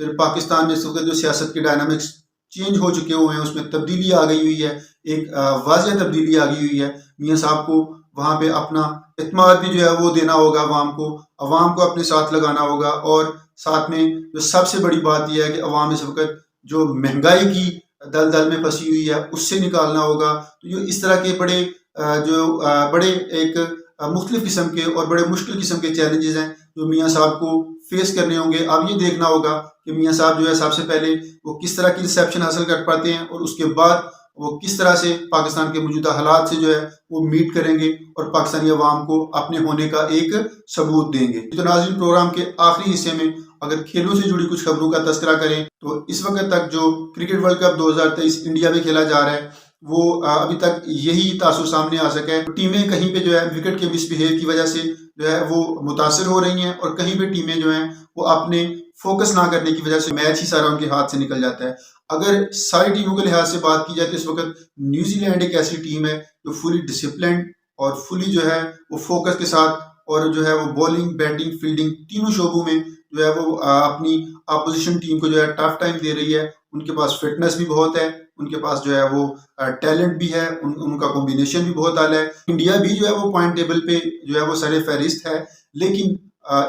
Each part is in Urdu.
پھر پاکستان میں اس وقت جو سیاست کے ڈائنامکس چینج ہو چکے ہوئے ہیں، اس میں تبدیلی آ گئی ہوئی ہے، ایک واضح تبدیلی آ گئی ہوئی ہے۔ میاں صاحب کو وہاں پہ اپنا اعتماد بھی جو ہے وہ دینا ہوگا، عوام کو اپنے ساتھ لگانا ہوگا، اور ساتھ میں جو سب سے بڑی بات یہ ہے کہ عوام اس وقت جو مہنگائی کی دلدل میں پھنسی ہوئی ہے اس سے نکالنا ہوگا۔ تو یہ اس طرح کے بڑے ایک مختلف قسم کے اور بڑے مشکل قسم کے چیلنجز ہیں جو میاں صاحب کو فیس کرنے ہوں گے۔ اب یہ دیکھنا ہوگا کہ میاں صاحب جو ہے سب سے پہلے وہ کس طرح کی ریسیپشن حاصل کر پاتے ہیں، اور اس کے بعد وہ کس طرح سے پاکستان کے موجودہ حالات سے جو ہے وہ میٹ کریں گے اور پاکستانی عوام کو اپنے ہونے کا ایک ثبوت دیں گے۔ تو ناظرین، پروگرام کے آخری حصے میں اگر کھیلوں سے جڑی کچھ خبروں کا تذکرہ کریں تو اس وقت تک جو کرکٹ ورلڈ کپ 2023 انڈیا میں کھیلا جا رہا ہے وہ ابھی تک یہی تاثر سامنے آ سکا ہے۔ ٹیمیں کہیں پہ جو ہے وکٹ کے مس بہیو کی وجہ سے جو ہے وہ متاثر ہو رہی ہیں، اور کہیں پہ ٹیمیں جو ہیں وہ اپنے فوکس نہ کرنے کی وجہ سے میچ ہی سارا ان کے ہاتھ سے نکل جاتا ہے۔ اگر ساری ٹیموں کے لحاظ سے بات کی جائے تو اس وقت نیوزی لینڈ ایک ایسی ٹیم ہے جو فلی ڈسپلنڈ اور فلی جو ہے وہ فوکس کے ساتھ، اور جو ہے وہ بولنگ، بیٹنگ، فیلڈنگ تینوں شعبوں میں جو ہے وہ اپنی اپوزیشن ٹیم کو جو ہے ٹف ٹائم دے رہی ہے۔ ان کے پاس فٹنس بھی بہت ہے، ان کے پاس جو ہے وہ ٹیلنٹ بھی ہے، ان کا کمبینیشن بھی بہت اعلیٰ ہے۔ انڈیا بھی جو ہے وہ پوائنٹ ٹیبل پہ جو ہے وہ سر فہرست ہے، لیکن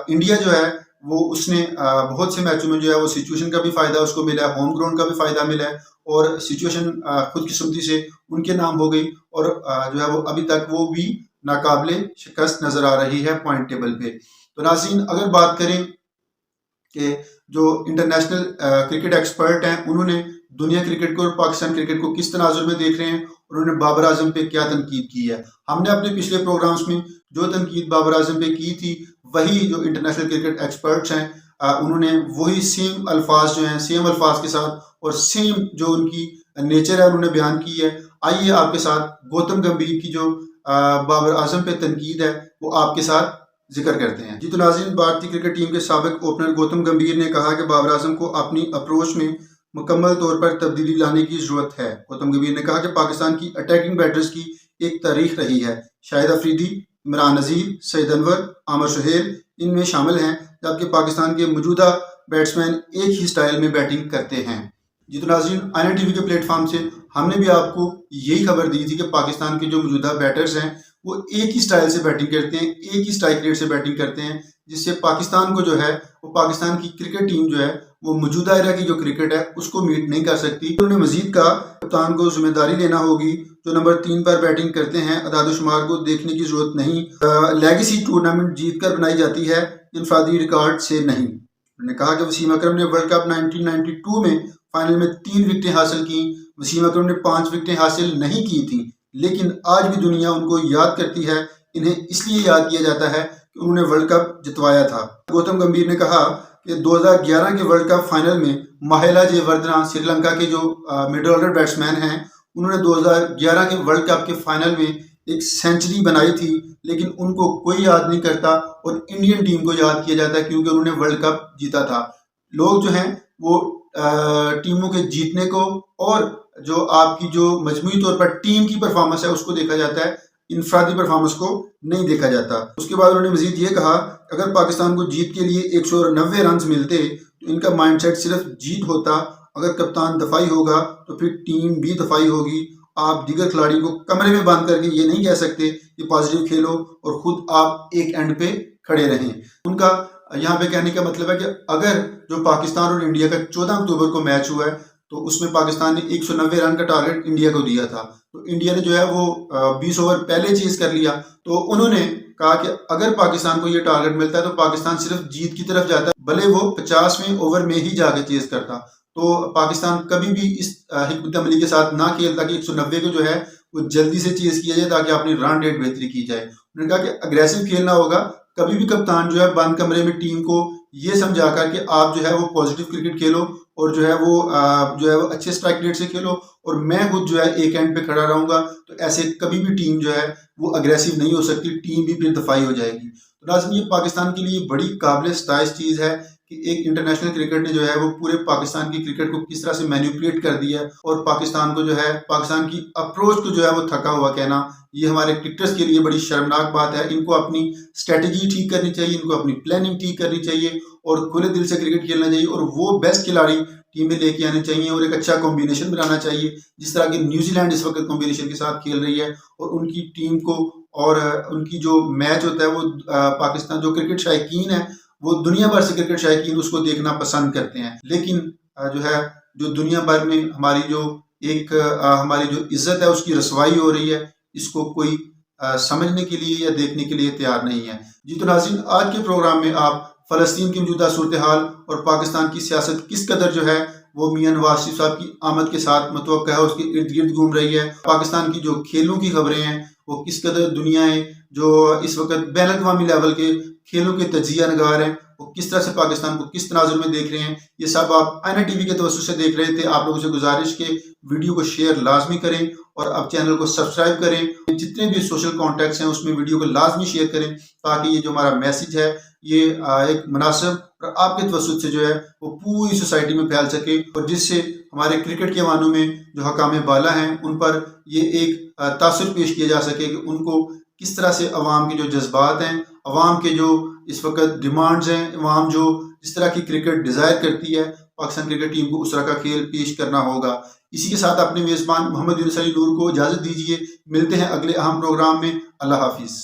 انڈیا جو ہے وہ اس نے بہت سے میچوں میں جو ہے وہ سچویشن کا بھی فائدہ اس کو ملا ہے، ہوم گراؤنڈ کا بھی فائدہ ملا ہے، اور سچویشن خود قسمتی سے ان کے نام ہو گئی، اور جو ہے وہ ابھی تک وہ بھی ناقابل شکست نظر آ رہی ہے پوائنٹ ٹیبل پہ۔ تو ناظرین، اگر بات کریں کہ جو انٹرنیشنل کرکٹ ایکسپرٹ ہیں انہوں نے دنیا کرکٹ کو اور پاکستان کرکٹ کو کس تناظر میں دیکھ رہے ہیں، انہوں نے بابر اعظم پہ کیا تنقید کی ہے۔ ہم نے اپنے پچھلے پروگرامز میں جو تنقید بابر اعظم پہ کی تھی، وہی جو انٹرنیشنل کرکٹ ایکسپرٹس ہیں انہوں نے وہی سیم الفاظ جو ہیں، سیم الفاظ کے ساتھ اور سیم جو ان کی نیچر ہے انہوں نے بیان کی ہے۔ آئیے آپ کے ساتھ گوتم گمبھیر کی جو بابر اعظم پہ تنقید ہے وہ آپ کے ساتھ ذکر کرتے ہیں۔ جی تو ناظرین، بھارتی کرکٹ ٹیم کے سابق اوپنر گوتم گمبھیر نے کہا کہ بابر اعظم کو اپنی اپروچ میں مکمل طور پر تبدیلی لانے کی ضرورت ہے۔ گوتم گمبھیر نے کہا کہ پاکستان کی اٹیکنگ بیٹرز کی ایک تاریخ رہی ہے، شاہد افریدی، عمران نذیر، سعید انور، عامر سہیل ان میں شامل ہیں، جبکہ پاکستان کے موجودہ بیٹسمین ایک ہی سٹائل میں بیٹنگ کرتے ہیں۔ جی تو ناظرین، آئی ٹی وی کے پلیٹ فارم سے ہم نے بھی آپ کو یہی خبر دی تھی کہ پاکستان کے جو موجودہ بیٹرز ہیں وہ ایک ہی سٹائل سے بیٹنگ کرتے ہیں، ایک ہی سٹرائک ریٹ سے بیٹنگ کرتے ہیں، جس سے پاکستان کو جو ہے وہ پاکستان کی کرکٹ ٹیم جو ہے وہ موجودہ ایرا کی جو کرکٹ ہے اس کو میٹ نہیں کر سکتی۔ انہوں نے مزید کہا کپتان کو ذمہ داری لینا ہوگی، جو نمبر 3 پر بیٹنگ کرتے ہیں اعداد و شمار کو دیکھنے کی ضرورت نہیں، لیگیسی ٹورنامنٹ جیت کر بنائی جاتی ہے، انفرادی ریکارڈ سے نہیں۔ انہوں نے کہا کہ وسیم اکرم نے ورلڈ کپ 1992 میں فائنل میں 3 وکٹیں حاصل کیں، وسیم اکرم نے 5 وکٹیں حاصل نہیں کی تھیں، لیکن آج بھی دنیا ان کو یاد کرتی ہے۔ انہیں اس لیے یاد کیا جاتا ہے کہ انہوں نے ورلڈ کپ جتوایا تھا۔ گوتم گمبھیر نے کہا کہ 2011 کے ورلڈ کپ فائنل میں مہیلا جے وردھنا سری لنکا کے جو مڈل آرڈر بیٹسمین ہیں، انہوں نے 2011 کے ورلڈ کپ کے فائنل میں ایک سینچری بنائی تھی، لیکن ان کو کوئی یاد نہیں کرتا، اور انڈین ٹیم کو یاد کیا جاتا ہے کیونکہ انہوں نے ورلڈ کپ جیتا تھا۔ لوگ جو ہیں وہ ٹیموں کے جیتنے کو اور جو آپ کی جو مجموعی طور پر ٹیم کی پرفارمنس ہے اس کو دیکھا جاتا ہے، انفرادی پرفارمنس کو نہیں دیکھا جاتا۔ اس کے بعد انہوں نے مزید یہ کہا اگر پاکستان کو جیت کے لیے 190 رنز ملتے تو ان کا مائنڈ سیٹ صرف جیت ہوتا، اگر کپتان دفاعی ہوگا تو پھر ٹیم بھی دفاعی ہوگی۔ آپ دیگر کھلاڑی کو کمرے میں بند کر کے یہ نہیں کہہ سکتے کہ پازیٹیو کھیلو اور خود آپ ایک اینڈ پہ کھڑے رہیں۔ ان کا یہاں پہ کہنے کا مطلب ہے کہ اگر جو پاکستان اور انڈیا کا 14 اکتوبر کو میچ ہوا ہے تو اس میں پاکستان نے 190 رن کا ٹارگٹ انڈیا کو دیا تھا، تو انڈیا نے جو ہے وہ 20 اوور پہلے چیز کر لیا، تو انہوں نے کہا کہ اگر پاکستان کو یہ ٹارگٹ ملتا ہے تو پاکستان صرف جیت کی طرف جاتا ہے، بھلے وہ 50ویں اوور میں ہی جا کے چیز کرتا۔ تو پاکستان کبھی بھی اس حکمت عملی کے ساتھ نہ کھیلتا کہ 190 کو جو ہے وہ جلدی سے چیز کیا جائے تاکہ اپنی رن ریٹ بہتری کی جائے۔ انہوں نے کہا کہ اگریسو کھیلنا ہوگا، کبھی بھی کپتان جو ہے بند کمرے میں ٹیم کو یہ سمجھا کر کہ آپ جو ہے وہ پازیٹیو کرکٹ کھیلو اور جو ہے وہ اچھے سٹرائک ریٹ سے کھیلو اور میں خود جو ہے ایک اینڈ پہ کھڑا رہوں گا، تو ایسے کبھی بھی ٹیم جو ہے وہ اگریسو نہیں ہو سکتی، ٹیم بھی پھر دفاعی ہو جائے گی۔ تو ناظرین، یہ پاکستان کے لیے بڑی قابل ستائش چیز ہے کہ ایک انٹرنیشنل کرکٹ نے جو ہے وہ پورے پاکستان کی کرکٹ کو کس طرح سے مینیپولیٹ کر دیا ہے، اور پاکستان کو جو ہے پاکستان کی اپروچ کو جو ہے وہ تھکا ہوا کہنا، یہ ہمارے کرکٹرز کے لیے بڑی شرمناک بات ہے۔ ان کو اپنی اسٹریٹجی ٹھیک کرنی چاہیے، ان کو اپنی پلاننگ ٹھیک کرنی چاہیے، اور کھلے دل سے کرکٹ کھیلنا چاہیے، اور وہ بیسٹ کھلاڑی ٹیم میں لے کے آنے چاہیے، اور ایک اچھا کمبینیشن بنانا چاہیے، جس طرح کہ نیوزی لینڈ اس وقت کمبینیشن کے ساتھ کھیل رہی ہے، اور ان کی ٹیم کو اور ان کی جو میچ ہوتا ہے وہ پاکستان جو کرکٹ شائقین ہے وہ دنیا بھر سے کرکٹ شائقین اس کو دیکھنا پسند کرتے ہیں، لیکن جو ہے جو دنیا بھر میں ہماری جو ایک ہماری جو عزت ہے اس کی رسوائی ہو رہی ہے، اس کو کوئی سمجھنے کے لیے یا دیکھنے کے لیے تیار نہیں ہے۔ جی تو ناظرین، آج کے پروگرام میں آپ فلسطین کی موجودہ صورتحال اور پاکستان کی سیاست کس قدر جو ہے وہ میاں نواز شریف صاحب کی آمد کے ساتھ متوقع ہے، اس کے ارد گرد گھوم رہی ہے، پاکستان کی جو کھیلوں کی خبریں ہیں وہ کس قدر دنیا ہے جو اس وقت بین الاقوامی لیول کے کھیلوں کے تجزیہ نگار ہیں وہ کس طرح سے پاکستان کو کس تناظر میں دیکھ رہے ہیں، یہ سب آپ آئینہ ٹی وی کے توسط سے دیکھ رہے تھے۔ آپ لوگوں سے گزارش کے ویڈیو کو شیئر لازمی کریں، اور اب چینل کو سبسکرائب کریں، جتنے بھی سوشل کانٹیکٹس ہیں اس میں ویڈیو کو لازمی شیئر کریں، تاکہ یہ جو ہمارا میسج ہے یہ ایک مناسب اور آپ کے توسط سے جو ہے وہ پوری سوسائٹی میں پھیل سکے، اور جس سے ہمارے کرکٹ کے معنوں میں جو حکام بالا ہیں ان پر یہ ایک تاثر پیش کیا جا سکے کہ ان کو کس طرح سے عوام کے جو جذبات ہیں، عوام کے جو اس وقت ڈیمانڈز ہیں، عوام جو جس طرح کی کرکٹ ڈیزائر کرتی ہے، پاکستان کرکٹ ٹیم کو اس طرح کا کھیل پیش کرنا ہوگا۔ اسی کے ساتھ اپنے میزبان محمد یونس علی نور کو اجازت دیجیے، ملتے ہیں اگلے اہم پروگرام میں۔ اللہ حافظ۔